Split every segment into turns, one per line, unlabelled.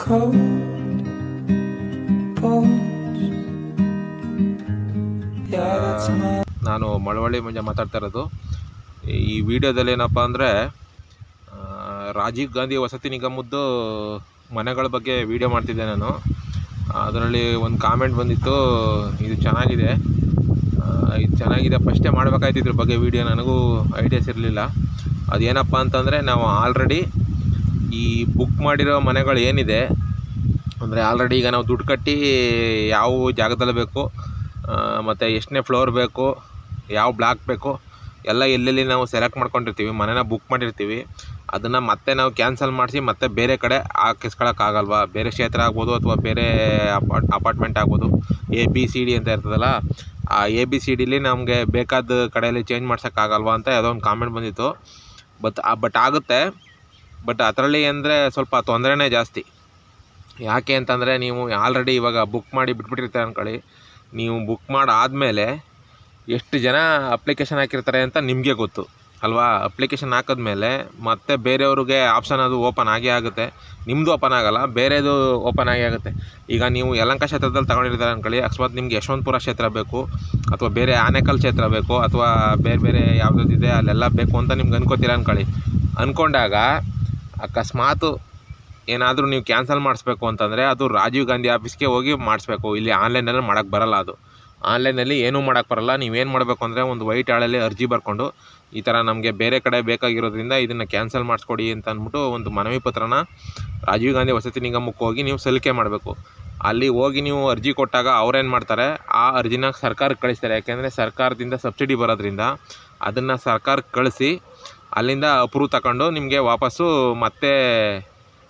cold bones. Yeah, that's my
ನಾನು ಮಳವಳ್ಳಿ ಮುಂಜೆ ಮಾತಾಡ್ತಾ ಇರೋದು. ಈ ವಿಡಿಯೋದಲ್ಲಿ ಏನಪ್ಪ ಅಂದರೆ ರಾಜೀವ್ ಗಾಂಧಿ ವಸತಿ ನಿಗಮದ್ದು ಮನೆಗಳ ಬಗ್ಗೆ ವಿಡಿಯೋ ಮಾಡ್ತಿದ್ದೆ ನಾನು. ಅದರಲ್ಲಿ ಒಂದು ಕಾಮೆಂಟ್ ಬಂದಿತ್ತು, ಇದು ಚೆನ್ನಾಗಿದೆ ಫಸ್ಟೇ ಮಾಡಬೇಕಾಯ್ತು ಇದ್ರ ಬಗ್ಗೆ ವಿಡಿಯೋ. ನನಗೂ ಐಡಿಯಾಸ್ ಇರಲಿಲ್ಲ. ಅದೇನಪ್ಪ ಅಂತಂದರೆ, ನಾವು ಆಲ್ರೆಡಿ ಈ ಬುಕ್ ಮಾಡಿರೋ ಮನೆಗಳು ಏನಿದೆ ಅಂದರೆ ಆಲ್ರೆಡಿ ಈಗ ನಾವು ದುಡ್ಡು ಕಟ್ಟಿ ಯಾವ ಜಾಗದಲ್ಲಿ ಬೇಕು ಮತ್ತು ಎಷ್ಟನೇ ಫ್ಲೋರ್ ಬೇಕು, ಯಾವ ಬ್ಲಾಕ್ ಬೇಕು ಎಲ್ಲ ಎಲ್ಲೆಲ್ಲಿ ನಾವು ಸೆಲೆಕ್ಟ್ ಮಾಡ್ಕೊಂಡಿರ್ತೀವಿ, ಮನೇನ ಬುಕ್ ಮಾಡಿರ್ತೀವಿ, ಅದನ್ನು ಮತ್ತೆ ನಾವು ಕ್ಯಾನ್ಸಲ್ ಮಾಡಿಸಿ ಮತ್ತೆ ಬೇರೆ ಕಡೆ ಹಾಕಿಸ್ಕೊಳ್ಳೋಕ್ಕಾಗಲ್ವಾ? ಬೇರೆ ಕ್ಷೇತ್ರ ಆಗ್ಬೋದು ಅಥವಾ ಬೇರೆ ಅಪಾರ್ಟ್ಮೆಂಟ್ ಆಗ್ಬೋದು, ABCD ಅಂತ ಇರ್ತದಲ್ಲ, ಆ ABCDಲಿ ನಮಗೆ ಬೇಕಾದ ಕಡೆಯಲ್ಲಿ ಚೇಂಜ್ ಮಾಡ್ಸೋಕ್ಕಾಗಲ್ವಾ ಅಂತ ಯಾವುದೋ ಒಂದು ಕಾಮೆಂಟ್ ಬಂದಿತ್ತು. ಬಟ್ ಆಗುತ್ತೆ. ಬಟ್ ಅದರಲ್ಲಿ ಅಂದರೆ ಸ್ವಲ್ಪ ತೊಂದರೆನೇ ಜಾಸ್ತಿ. ಯಾಕೆ ಅಂತಂದರೆ, ನೀವು ಆಲ್ರೆಡಿ ಇವಾಗ ಬುಕ್ ಮಾಡಿ ಬಿಟ್ಬಿಟ್ಟಿರ್ತಾರೆ ಅಂದ್ಕೊಳ್ಳಿ. ನೀವು ಬುಕ್ ಮಾಡಾದಮೇಲೆ ಎಷ್ಟು ಜನ ಅಪ್ಲಿಕೇಶನ್ ಹಾಕಿರ್ತಾರೆ ಅಂತ ನಿಮಗೆ ಗೊತ್ತು ಅಲ್ವಾ? ಅಪ್ಲಿಕೇಶನ್ ಹಾಕಿದ್ಮೇಲೆ ಮತ್ತೆ ಬೇರೆಯವ್ರಿಗೆ ಆಪ್ಷನ್ ಅದು ಓಪನ್ ಆಗೇ ಆಗುತ್ತೆ. ನಿಮ್ಮದು ಓಪನ್ ಆಗೋಲ್ಲ, ಬೇರೆದು ಓಪನ್ ಆಗೇ ಆಗುತ್ತೆ. ಈಗ ನೀವು ಯಲಹಂಕ ಕ್ಷೇತ್ರದಲ್ಲಿ ತಗೊಂಡಿರ್ತಾರೆ ಅಂದ್ಕೊಳ್ಳಿ. ಅಕಸ್ಮಾತ್ ನಿಮ್ಗೆ ಯಶವಂತಪುರ ಕ್ಷೇತ್ರ ಬೇಕು ಅಥವಾ ಬೇರೆ ಆನೇಕಲ್ ಕ್ಷೇತ್ರ ಬೇಕು ಅಥವಾ ಬೇರೆ ಯಾವುದಿದೆ ಅಲ್ಲೆಲ್ಲ ಬೇಕು ಅಂತ ನಿಮ್ಗೆ ಅನ್ಕೋತೀರ ಅಂದ್ಕೊಳ್ಳಿ. ಅಂದ್ಕೊಂಡಾಗ ಅಕಸ್ಮಾತ್ ಏನಾದರೂ ನೀವು ಕ್ಯಾನ್ಸಲ್ ಮಾಡಿಸ್ಬೇಕು ಅಂತಂದರೆ ಅದು ರಾಜೀವ್ ಗಾಂಧಿ ಆಫೀಸ್ಗೆ ಹೋಗಿ ಮಾಡಿಸ್ಬೇಕು. ಇಲ್ಲಿ ಆನ್ಲೈನಲ್ಲಿ ಮಾಡೋಕ್ಕೆ ಬರೋಲ್ಲ. ಅದು ಆನ್ಲೈನಲ್ಲಿ ಏನೂ ಮಾಡೋಕ್ಕೆ ಬರೋಲ್ಲ. ನೀವೇನು ಮಾಡಬೇಕು ಅಂದರೆ, ಒಂದು ವೈಟ್ ಹಾಳಲ್ಲಿ ಅರ್ಜಿ ಬರ್ಕೊಂಡು, ಈ ಥರ ನಮಗೆ ಬೇರೆ ಕಡೆ ಬೇಕಾಗಿರೋದ್ರಿಂದ ಇದನ್ನು ಕ್ಯಾನ್ಸಲ್ ಮಾಡಿಸ್ಕೊಡಿ ಅಂತ ಅಂದ್ಬಿಟ್ಟು ಒಂದು ಮನವಿ ಪತ್ರನ ರಾಜೀವ್ ಗಾಂಧಿ ವಸತಿ ನಿಗಮಕ್ಕೆ ಹೋಗಿ ನೀವು ಸಲ್ಲಿಕೆ ಮಾಡಬೇಕು. ಅಲ್ಲಿ ಹೋಗಿ ನೀವು ಅರ್ಜಿ ಕೊಟ್ಟಾಗ ಅವ್ರೇನು ಮಾಡ್ತಾರೆ, ಆ ಅರ್ಜಿನ ಸರ್ಕಾರಕ್ಕೆ ಕಳಿಸ್ತಾರೆ. ಯಾಕೆಂದರೆ ಸರ್ಕಾರದಿಂದ ಸಬ್ಸಿಡಿ ಬರೋದ್ರಿಂದ ಅದನ್ನು ಸರ್ಕಾರಕ್ಕೆ ಕಳಿಸಿ ಅಲ್ಲಿಂದ ಅಪ್ರೂವ್ ತಗೊಂಡು ನಿಮಗೆ ವಾಪಸ್ಸು ಮತ್ತೆ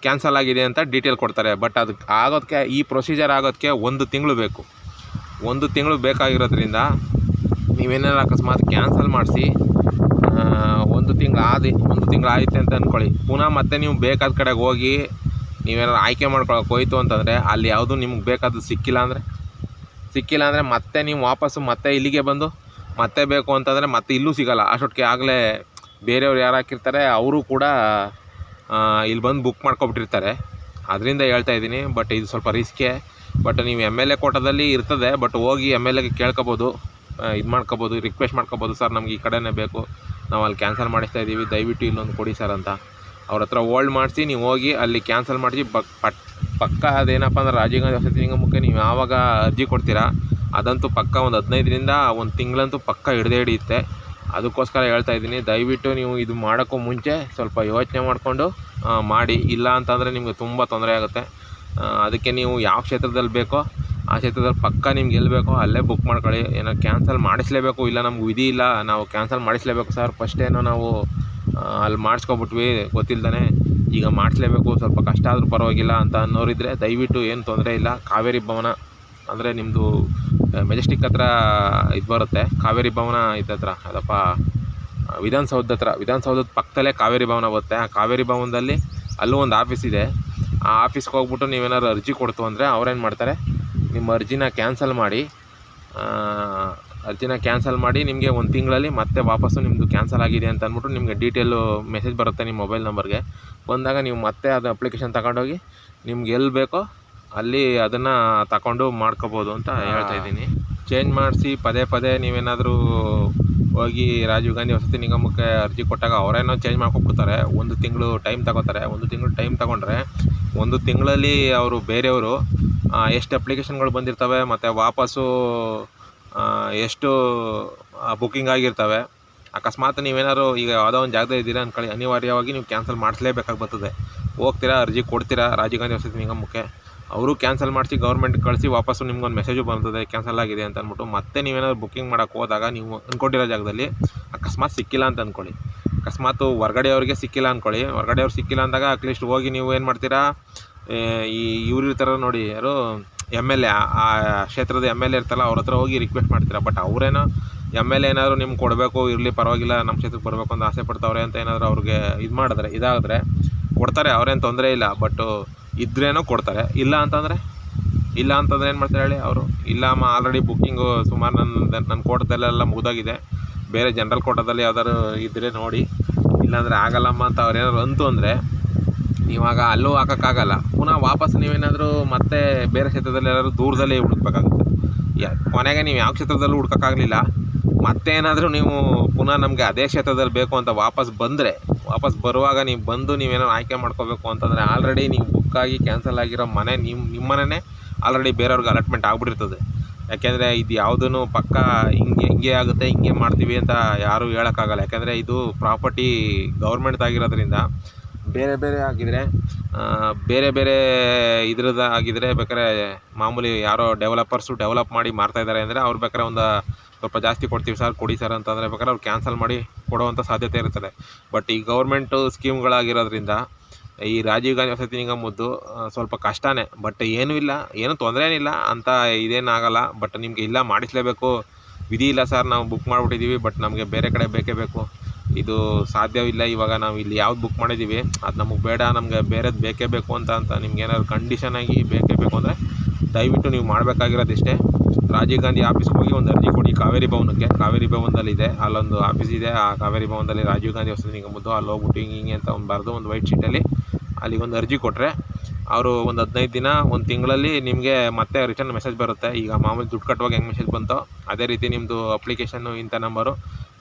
ಕ್ಯಾನ್ಸಲ್ ಆಗಿದೆ ಅಂತ ಡೀಟೇಲ್ ಕೊಡ್ತಾರೆ. ಬಟ್ ಅದಕ್ಕೆ ಆಗೋದಕ್ಕೆ, ಈ ಪ್ರೊಸೀಜರ್ ಆಗೋದಕ್ಕೆ 1 ತಿಂಗಳು ಬೇಕು. 1 ತಿಂಗಳು ಬೇಕಾಗಿರೋದ್ರಿಂದ ನೀವೇನಾದ್ರು ಅಕಸ್ಮಾತ್ ಕ್ಯಾನ್ಸಲ್ ಮಾಡಿಸಿ 1 ತಿಂಗಳು ಆಯಿತು ಅಂತ ಅಂದ್ಕೊಳ್ಳಿ. ಪುನಃ ಮತ್ತೆ ನೀವು ಬೇಕಾದ ಕಡೆಗೆ ಹೋಗಿ ನೀವೇನಾದ್ರು ಆಯ್ಕೆ ಮಾಡ್ಕೊಳಕ್ಕೆ ಹೋಯ್ತು ಅಂತಂದರೆ ಅಲ್ಲಿ ಯಾವುದು ನಿಮ್ಗೆ ಬೇಕಾದ್ದು ಸಿಕ್ಕಿಲ್ಲ ಅಂದರೆ ಮತ್ತೆ ನೀವು ವಾಪಸ್ಸು ಮತ್ತೆ ಇಲ್ಲಿಗೆ ಬಂದು ಮತ್ತೆ ಬೇಕು ಅಂತಂದರೆ ಮತ್ತೆ ಇಲ್ಲೂ ಸಿಗೋಲ್ಲ. ಅಷ್ಟೊತ್ತಿಗೆ ಆಗಲೇ ಬೇರೆಯವ್ರು ಯಾರು ಹಾಕಿರ್ತಾರೆ ಅವರು ಕೂಡ ಇಲ್ಲಿ ಬಂದು ಬುಕ್ ಮಾಡ್ಕೊಬಿಟ್ಟಿರ್ತಾರೆ. ಅದರಿಂದ ಹೇಳ್ತಾ ಇದ್ದೀನಿ. ಬಟ್ ಇದು ಸ್ವಲ್ಪ ರಿಸ್ಕೇ. ಬಟ್ ನೀವು MLA ಕೋಟದಲ್ಲಿ ಇರ್ತದೆ. ಬಟ್ ಹೋಗಿ MLAಗೆ ಕೇಳ್ಕೊಬೋದು, ಇದು ಮಾಡ್ಕೊಬೋದು, ರಿಕ್ವೆಸ್ಟ್ ಮಾಡ್ಕೊಬೋದು, ಸರ್ ನಮ್ಗೆ ಈ ಕಡೆನೇ ಬೇಕು, ನಾವು ಅಲ್ಲಿ ಕ್ಯಾನ್ಸಲ್ ಮಾಡಿಸ್ತಾ ಇದ್ದೀವಿ, ದಯವಿಟ್ಟು ಇಲ್ಲೊಂದು ಕೊಡಿ ಸರ್ ಅಂತ. ಅವ್ರ ಹತ್ರ ಹೋಲ್ಡ್ ಮಾಡಿಸಿ ನೀವು ಹೋಗಿ ಅಲ್ಲಿ ಕ್ಯಾನ್ಸಲ್ ಮಾಡಿಸಿ ಪಕ್ಕ ಅದೇನಪ್ಪ ಅಂದ್ರೆ ರಾಜೀವ್ ಗಾಂಧಿ ವಸತಿ ನಿಗಮಕ್ಕೆ ನೀವು ಯಾವಾಗ ಅರ್ಜಿ ಕೊಡ್ತೀರಾ ಅದಂತೂ ಪಕ್ಕ ಒಂದು 15ರಿಂದ 1 ತಿಂಗಳಂತೂ ಪಕ್ಕ ಹಿಡಿಯುತ್ತೆ. ಅದಕ್ಕೋಸ್ಕರ ಹೇಳ್ತಾ ಇದ್ದೀನಿ, ದಯವಿಟ್ಟು ನೀವು ಇದು ಮಾಡೋಕ್ಕೂ ಮುಂಚೆ ಸ್ವಲ್ಪ ಯೋಚನೆ ಮಾಡಿಕೊಂಡು ಮಾಡಿ. ಇಲ್ಲ ಅಂತಂದರೆ ನಿಮಗೆ ತುಂಬ ತೊಂದರೆ ಆಗುತ್ತೆ. ಅದಕ್ಕೆ ನೀವು ಯಾವ ಕ್ಷೇತ್ರದಲ್ಲಿ ಬೇಕೋ ಆ ಕ್ಷೇತ್ರದಲ್ಲಿ ಪಕ್ಕ ನಿಮ್ಗೆ ಎಲ್ಲಿ ಬೇಕೋ ಅಲ್ಲೇ ಬುಕ್ ಮಾಡ್ಕೊಳ್ಳಿ. ಏನೋ ಕ್ಯಾನ್ಸಲ್ ಮಾಡಿಸ್ಲೇಬೇಕು, ಇಲ್ಲ ನಮ್ಗೆ ವಿಧಿ ಇಲ್ಲ, ನಾವು ಕ್ಯಾನ್ಸಲ್ ಮಾಡಿಸ್ಲೇಬೇಕು ಸರ್, ಫಸ್ಟೇನೋ ನಾವು ಅಲ್ಲಿ ಮಾಡಿಸ್ಕೊಬಿಟ್ವಿ ಗೊತ್ತಿಲ್ದೇ, ಈಗ ಮಾಡಿಸ್ಲೇಬೇಕು, ಸ್ವಲ್ಪ ಕಷ್ಟ ಆದರೂ ಪರವಾಗಿಲ್ಲ ಅಂತ ಅನ್ನೋರಿದ್ರೆ ದಯವಿಟ್ಟು ಏನು ತೊಂದರೆ ಇಲ್ಲ. ಕಾವೇರಿ ಭವನ ಅಂದರೆ ನಿಮ್ಮದು ಮೆಜೆಸ್ಟಿಕ್ ಹತ್ರ ಇದು ಬರುತ್ತೆ, ಕಾವೇರಿ ಭವನ ಹತ್ರ ಅದಪ್ಪ, ವಿಧಾನಸೌಧದ ಪಕ್ಕದಲ್ಲೇ ಕಾವೇರಿ ಭವನ ಬರುತ್ತೆ. ಆ ಕಾವೇರಿ ಭವನದಲ್ಲಿ ಅಲ್ಲೂ ಒಂದು ಆಫೀಸ್ ಇದೆ. ಆ ಆಫೀಸ್ಗೆ ಹೋಗ್ಬಿಟ್ಟು ನೀವೇನಾದ್ರು ಅರ್ಜಿ ಕೊಡ್ತು ಅಂದರೆ ಅವ್ರೇನು ಮಾಡ್ತಾರೆ, ನಿಮ್ಮ ಅರ್ಜಿನ ಕ್ಯಾನ್ಸಲ್ ಮಾಡಿ ನಿಮಗೆ 1 ತಿಂಗಳಲ್ಲಿ ಮತ್ತೆ ವಾಪಸ್ಸು ನಿಮ್ಮದು ಕ್ಯಾನ್ಸಲ್ ಆಗಿದೆ ಅಂತ ಅಂದ್ಬಿಟ್ಟು ನಿಮಗೆ ಡೀಟೇಲು ಮೆಸೇಜ್ ಬರುತ್ತೆ ನಿಮ್ಮ ಮೊಬೈಲ್ ನಂಬರ್ಗೆ. ಬಂದಾಗ ನೀವು ಮತ್ತೆ ಅದು ಅಪ್ಲಿಕೇಶನ್ ತಗೊಂಡೋಗಿ ನಿಮ್ಗೆ ಎಲ್ಲಿ ಬೇಕೋ ಅಲ್ಲಿ ಅದನ್ನು ತಗೊಂಡು ಮಾಡ್ಕೋಬೋದು ಅಂತ ಹೇಳ್ತಾ ಇದ್ದೀನಿ. ಚೇಂಜ್ ಮಾಡಿಸಿ ಪದೇ ನೀವೇನಾದರೂ ಹೋಗಿ ರಾಜೀವ್ ಗಾಂಧಿ ವಸತಿ ನಿಗಮಕ್ಕೆ ಅರ್ಜಿ ಕೊಟ್ಟಾಗ ಅವರೇನೋ ಚೇಂಜ್ ಮಾಡ್ಕೊಬಿಡ್ತಾರೆ. 1 ತಿಂಗಳು ಟೈಮ್ ತಗೋತಾರೆ. 1 ತಿಂಗಳು ಟೈಮ್ ತಗೊಂಡ್ರೆ 1 ತಿಂಗಳಲ್ಲಿ ಅವರು ಬೇರೆಯವರು ಎಷ್ಟು ಅಪ್ಲಿಕೇಶನ್ಗಳು ಬಂದಿರ್ತವೆ ಮತ್ತು ವಾಪಸ್ಸು ಎಷ್ಟು ಬುಕ್ಕಿಂಗ್ ಆಗಿರ್ತವೆ. ಅಕಸ್ಮಾತ್ ನೀವೇನಾದ್ರು ಈಗ ಯಾವುದೋ ಒಂದು ಜಾಗದಲ್ಲಿ ಇದ್ದೀರಾ ಅಂದ್ಕೊಳ್ಳಿ, ಅನಿವಾರ್ಯವಾಗಿ ನೀವು ಕ್ಯಾನ್ಸಲ್ ಮಾಡಿಸ್ಲೇಬೇಕಾಗಿ ಬರ್ತದೆ. ಹೋಗ್ತೀರಾ, ಅರ್ಜಿ ಕೊಡ್ತೀರಾ ರಾಜೀವ್ ಗಾಂಧಿ ವಸತಿ ನಿಗಮಕ್ಕೆ, ಅವರು ಕ್ಯಾನ್ಸಲ್ ಮಾಡಿಸಿ ಗೌರ್ಮೆಂಟ್ಗೆ ಕಳಿಸಿ ವಾಪಸ್ಸು ನಿಮ್ಗೊಂದು ಮೆಸೇಜು ಬರ್ತದೆ ಕ್ಯಾನ್ಸಲ್ ಆಗಿದೆ ಅಂತ ಅಂದ್ಬಿಟ್ಟು. ಮತ್ತೆ ನೀವೇನಾದ್ರು ಬುಕ್ಕಿಂಗ್ ಮಾಡೋಕ್ಕೆ ಹೋದಾಗ ನೀವು ಅಂದ್ಕೊಂಡಿರೋ ಜಾಗದಲ್ಲಿ ಅಕಸ್ಮಾತ್ ಸಿಕ್ಕಿಲ್ಲ ಅಂತ ಅಂದ್ಕೊಳ್ಳಿ, ಅಕಸ್ಮಾತ್ ಹೊರ್ಗಡೆಯವ್ರಿಗೆ ಸಿಕ್ಕಿಲ್ಲ ಅಂದ್ಕೊಳ್ಳಿ, ಹೊರ್ಗಡೆಯವ್ರು ಸಿಕ್ಕಿಲ್ಲ ಅಂದಾಗ ಅಟ್ಲೀಸ್ಟ್ ಹೋಗಿ ನೀವು ಏನು ಮಾಡ್ತೀರಾ, ಇವ್ರು ಇರ್ತಾರ ನೋಡಿ, ಯಾರು MLA, ಆ ಕ್ಷೇತ್ರದ MLA ಇರ್ತಲ್ಲ, ಅವ್ರ ಹತ್ರ ಹೋಗಿ ರಿಕ್ವೆಸ್ಟ್ ಮಾಡ್ತೀರಾ. ಬಟ್ ಅವರೇನೋ MLA ಏನಾದರೂ ನಿಮ್ಗೆ ಕೊಡಬೇಕು, ಇರಲಿ ಪರವಾಗಿಲ್ಲ, ನಮ್ಮ ಕ್ಷೇತ್ರಕ್ಕೆ ಬರಬೇಕು ಅಂತ ಆಸೆ ಪಡ್ತಾವ್ರೆ ಅಂತ ಏನಾದರೂ ಅವ್ರಿಗೆ ಇದಾದರೆ ಕೊಡ್ತಾರೆ, ಅವ್ರೇನು ತೊಂದರೆ ಇಲ್ಲ. ಬಟ್ ಇದ್ರೇನೋ ಕೊಡ್ತಾರೆ. ಇಲ್ಲ ಅಂತಂದರೆ ಏನು ಮಾಡ್ತಾರೆ ಹೇಳಿ ಅವರು, ಇಲ್ಲ ಅಮ್ಮ ಆಲ್ರೆಡಿ ಬುಕ್ಕಿಂಗು ಸುಮಾರು ನನ್ನ ಕೋಟದಲ್ಲೆಲ್ಲ ಮುಗಿದೋಗಿದೆ, ಬೇರೆ ಜನರಲ್ ಕೋಟದಲ್ಲಿ ಯಾವ್ದಾದ್ರು ಇದ್ದರೆ ನೋಡಿ, ಇಲ್ಲಾಂದರೆ ಆಗಲ್ಲಮ್ಮ ಅಂತ ಅವ್ರು ಏನಾದ್ರು ಅಂತು ಅಂದರೆ ನೀವಾಗ ಅಲ್ಲೂ ಹಾಕೋಕ್ಕಾಗಲ್ಲ. ಪುನಃ ವಾಪಸ್ ನೀವೇನಾದರೂ ಮತ್ತೆ ಬೇರೆ ಕ್ಷೇತ್ರದಲ್ಲಿ ಎಲ್ಲಾದರೂ ದೂರದಲ್ಲೇ ಹುಡುಕ್ಬೇಕಾಗುತ್ತೆ. ಕೊನೆಗೆ ನೀವು ಯಾವ ಕ್ಷೇತ್ರದಲ್ಲೂ ಹುಡ್ಕೋಕ್ಕಾಗಲಿಲ್ಲ, ಮತ್ತೇನಾದರೂ ನೀವು ಪುನಃ ನಮಗೆ ಅದೇ ಕ್ಷೇತ್ರದಲ್ಲಿ ಬೇಕು ಅಂತ ವಾಪಸ್ ಬರುವಾಗ ನೀವು ಬಂದು ನೀವೇನೋ ಆಯ್ಕೆ ಮಾಡ್ಕೋಬೇಕು ಅಂತಂದರೆ ಆಲ್ರೆಡಿ ನೀವು ಬುಕ್ಕಾಗಿ ಕ್ಯಾನ್ಸಲ್ ಆಗಿರೋ ಮನೆ ನಿಮ್ಮ ಮನೆಯೇ ಆಲ್ರೆಡಿ ಬೇರೆಯವ್ರಿಗೆ ಅಲಾಟ್ಮೆಂಟ್ ಆಗಿಬಿಟ್ಟಿರ್ತದೆ. ಯಾಕೆಂದರೆ ಇದು ಯಾವುದೂ ಪಕ್ಕ ಹಿಂಗೆ ಆಗುತ್ತೆ, ಹಿಂಗೆ ಮಾಡ್ತೀವಿ ಅಂತ ಯಾರೂ ಹೇಳೋಕ್ಕಾಗಲ್ಲ. ಯಾಕೆಂದರೆ ಇದು ಪ್ರಾಪರ್ಟಿ ಗೌರ್ಮೆಂಟ್ದಾಗಿರೋದ್ರಿಂದ ಬೇರೆ ಆಗಿದ್ದರೆ ಬೇರೆ ಇದ್ರದ್ದು ಆಗಿದ್ದರೆ ಬೇಕಾದ್ರೆ ಮಾಮೂಲಿ ಯಾರೋ ಡೆವಲಪರ್ಸು ಡೆವಲಪ್ ಮಾಡಿ ಮಾರ್ತಾಯಿದ್ದಾರೆ ಅಂದರೆ ಅವ್ರು ಬೇಕಾದ್ರೆ ಒಂದು ಸ್ವಲ್ಪ ಜಾಸ್ತಿ ಕೊಡ್ತೀವಿ ಸರ್, ಕೊಡಿ ಸರ್ ಅಂತಂದರೆ ಬೇಕಾದ್ರೆ ಅವ್ರು ಕ್ಯಾನ್ಸಲ್ ಮಾಡಿ ಕೊಡುವಂಥ ಸಾಧ್ಯತೆ ಇರ್ತದೆ. ಬಟ್ ಈ ಗೌರ್ಮೆಂಟು ಸ್ಕೀಮ್ಗಳಾಗಿರೋದ್ರಿಂದ ಈ ರಾಜೀವ್ ಗಾಂಧಿ ವಸತಿ ನಿಗಮದ್ದು ಸ್ವಲ್ಪ ಕಷ್ಟನೇ. ಬಟ್ ಏನೂ ಇಲ್ಲ, ಏನೂ ತೊಂದರೆ ಏನಿಲ್ಲ ಅಂತ ಇದೇನಾಗಲ್ಲ. ಬಟ್ ನಿಮಗೆ ಇಲ್ಲ ಮಾಡಿಸಲೇಬೇಕು, ವಿಧಿ ಇಲ್ಲ ಸರ್, ನಾವು ಬುಕ್ ಮಾಡಿಬಿಟ್ಟಿದ್ದೀವಿ, ಬಟ್ ನಮಗೆ ಬೇರೆ ಕಡೆ ಬೇಕೇ ಬೇಕು, ಇದು ಸಾಧ್ಯವಿಲ್ಲ, ಇವಾಗ ನಾವು ಇಲ್ಲಿ ಯಾವ್ದು ಬುಕ್ ಮಾಡಿದ್ದೀವಿ ಅದು ನಮಗೆ ಬೇಡ, ನಮಗೆ ಬೇರೆದು ಬೇಕೇ ಬೇಕು ಅಂತ ನಿಮ್ಗೆ ಏನಾದ್ರು ಕಂಡೀಷನಾಗಿ ಬೇಕೇ ಬೇಕು ಅಂದರೆ ದಯವಿಟ್ಟು ನೀವು ಮಾಡಬೇಕಾಗಿರೋದಿಷ್ಟೇ, ರಾಜೀವ್ ಗಾಂಧಿ ಆಫೀಸ್ಗೆ ಹೋಗಿ ಒಂದು ಅರ್ಜಿ ಕೊಡಿ. ಕಾವೇರಿ ಭವನಕ್ಕೆ, ಕಾವೇರಿ ಭವನದಲ್ಲಿದೆ, ಅಲ್ಲೊಂದು ಆಫೀಸ್ ಇದೆ. ಆ ಕಾವೇರಿ ಭವನದಲ್ಲಿ ರಾಜೀವ್ ಗಾಂಧಿ ವಸತಿ ನಿಗಮದ್ದು ಅಲ್ಲಿ ಹೋಗ್ಬಿಟ್ಟು ಹಿಂಗೆ ಅಂತ ಒಂದು ಬರೆದು ಒಂದು ವೈಟ್ ಶೀಟಲ್ಲಿ ಅಲ್ಲಿಗೊಂದು ಅರ್ಜಿ ಕೊಟ್ಟರೆ ಅವರು ಒಂದು 15 ದಿನ, ಒಂದು ತಿಂಗಳಲ್ಲಿ ನಿಮಗೆ ಮತ್ತೆ ರಿಟರ್ನ್ ಮೆಸೇಜ್ ಬರುತ್ತೆ. ಈಗ ಮಾಮೂಲಿ ದುಡ್ಡು ಕಟ್ಟುವಾಗ ಹೆಂಗೆ ಮೆಸೇಜ್ ಬಂತೋ ಅದೇ ರೀತಿ ನಿಮ್ಮದು ಅಪ್ಲಿಕೇಶನ್ನು ಇಂಥ ನಂಬರು,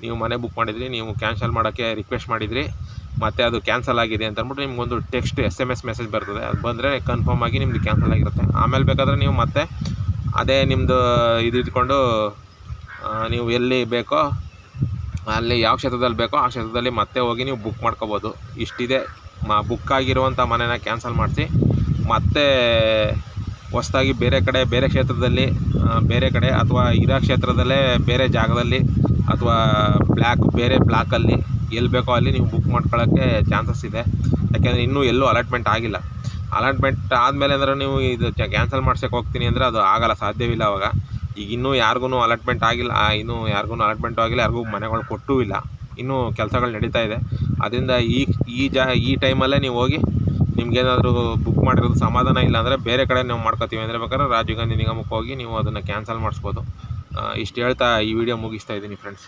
ನೀವು ಮನೆ ಬುಕ್ ಮಾಡಿದ್ರಿ, ನೀವು ಕ್ಯಾನ್ಸಲ್ ಮಾಡೋಕ್ಕೆ ರಿಕ್ವೆಸ್ಟ್ ಮಾಡಿದ್ರಿ, ಮತ್ತು ಅದು ಕ್ಯಾನ್ಸಲ್ ಆಗಿದೆ ಅಂತ ಅಂದ್ಬಿಟ್ಟು ನಿಮ್ಗೊಂದು ಟೆಕ್ಸ್ಟ್ SMS ಮೆಸೇಜ್ ಬರ್ತದೆ. ಅದು ಬಂದರೆ ಕನ್ಫರ್ಮ್ ಆಗಿ ನಿಮ್ಮದು ಕ್ಯಾನ್ಸಲ್ ಆಗಿರುತ್ತೆ. ಆಮೇಲೆ ಬೇಕಾದರೆ ನೀವು ಮತ್ತೆ ಅದೇ ನಿಮ್ಮದು ಇದು ಇಟ್ಕೊಂಡು ನೀವು ಎಲ್ಲಿ ಬೇಕೋ ಅಲ್ಲಿ ಯಾವ ಕ್ಷೇತ್ರದಲ್ಲಿ ಬೇಕೋ ಆ ಕ್ಷೇತ್ರದಲ್ಲಿ ಮತ್ತೆ ಹೋಗಿ ನೀವು ಬುಕ್ ಮಾಡ್ಕೋಬೋದು. ಇಷ್ಟಿದೆ, ಬುಕ್ ಆಗಿರುವಂಥ ಮನೆನ ಕ್ಯಾನ್ಸಲ್ ಮಾಡಿಸಿ ಮತ್ತೆ ಹೊಸದಾಗಿ ಬೇರೆ ಕ್ಷೇತ್ರದಲ್ಲಿ ಬೇರೆ ಕಡೆ ಅಥವಾ ಇರೋ ಕ್ಷೇತ್ರದಲ್ಲೇ ಬೇರೆ ಜಾಗದಲ್ಲಿ ಅಥವಾ ಬೇರೆ ಬ್ಲಾಕಲ್ಲಿ ಎಲ್ಲಿ ಬೇಕೋ ಅಲ್ಲಿ ನೀವು ಬುಕ್ ಮಾಡ್ಕೊಳ್ಳೋಕ್ಕೆ ಚಾನ್ಸಸ್ ಇದೆ. ಯಾಕೆಂದರೆ ಇನ್ನೂ ಎಲ್ಲೂ ಅಲಾಟ್ಮೆಂಟ್ ಆಗಿಲ್ಲ. ಅಲಾಟ್ಮೆಂಟ್ ಆದಮೇಲೆ ಅಂದರೆ ನೀವು ಇದು ಕ್ಯಾನ್ಸಲ್ ಮಾಡ್ಸೋಕ್ಕೆ ಹೋಗ್ತೀನಿ ಅಂದರೆ ಅದು ಆಗಲ್ಲ, ಸಾಧ್ಯವಿಲ್ಲ ಅವಾಗ. ಈಗ ಇನ್ನೂ ಯಾರಿಗೂ ಅಲಾಟ್ಮೆಂಟ್ ಆಗಿಲ್ಲ, ಅಲಾಟ್ಮೆಂಟು ಆಗಿಲ್ಲ, ಯಾರಿಗೂ ಮನೆಗಳು ಕೊಟ್ಟೂ ಇಲ್ಲ, ಇನ್ನೂ ಕೆಲಸಗಳು ನಡೀತಾ ಇದೆ. ಅದರಿಂದ ಈ ಟೈಮಲ್ಲೇ ನೀವು ಹೋಗಿ ನಿಮ್ಗೇನಾದರೂ ಬುಕ್ ಮಾಡಿರೋದು ಸಮಾಧಾನ ಇಲ್ಲ ಅಂದರೆ ಬೇರೆ ಕಡೆ ನಾವು ಮಾಡ್ಕೋತೀವಿ ಅಂದರೆ ಬೇಕಾದ್ರೆ ರಾಜೀವ್ ಗಾಂಧಿ ನಿಗಮಕ್ಕೆ ಹೋಗಿ ನೀವು ಅದನ್ನು ಕ್ಯಾನ್ಸಲ್ ಮಾಡಿಸ್ಬೋದು. ಇಷ್ಟು ಹೇಳ್ತಾ ಈ ವಿಡಿಯೋ ಮುಗಿಸ್ತಾ ಇದ್ದೀನಿ ಫ್ರೆಂಡ್ಸ್.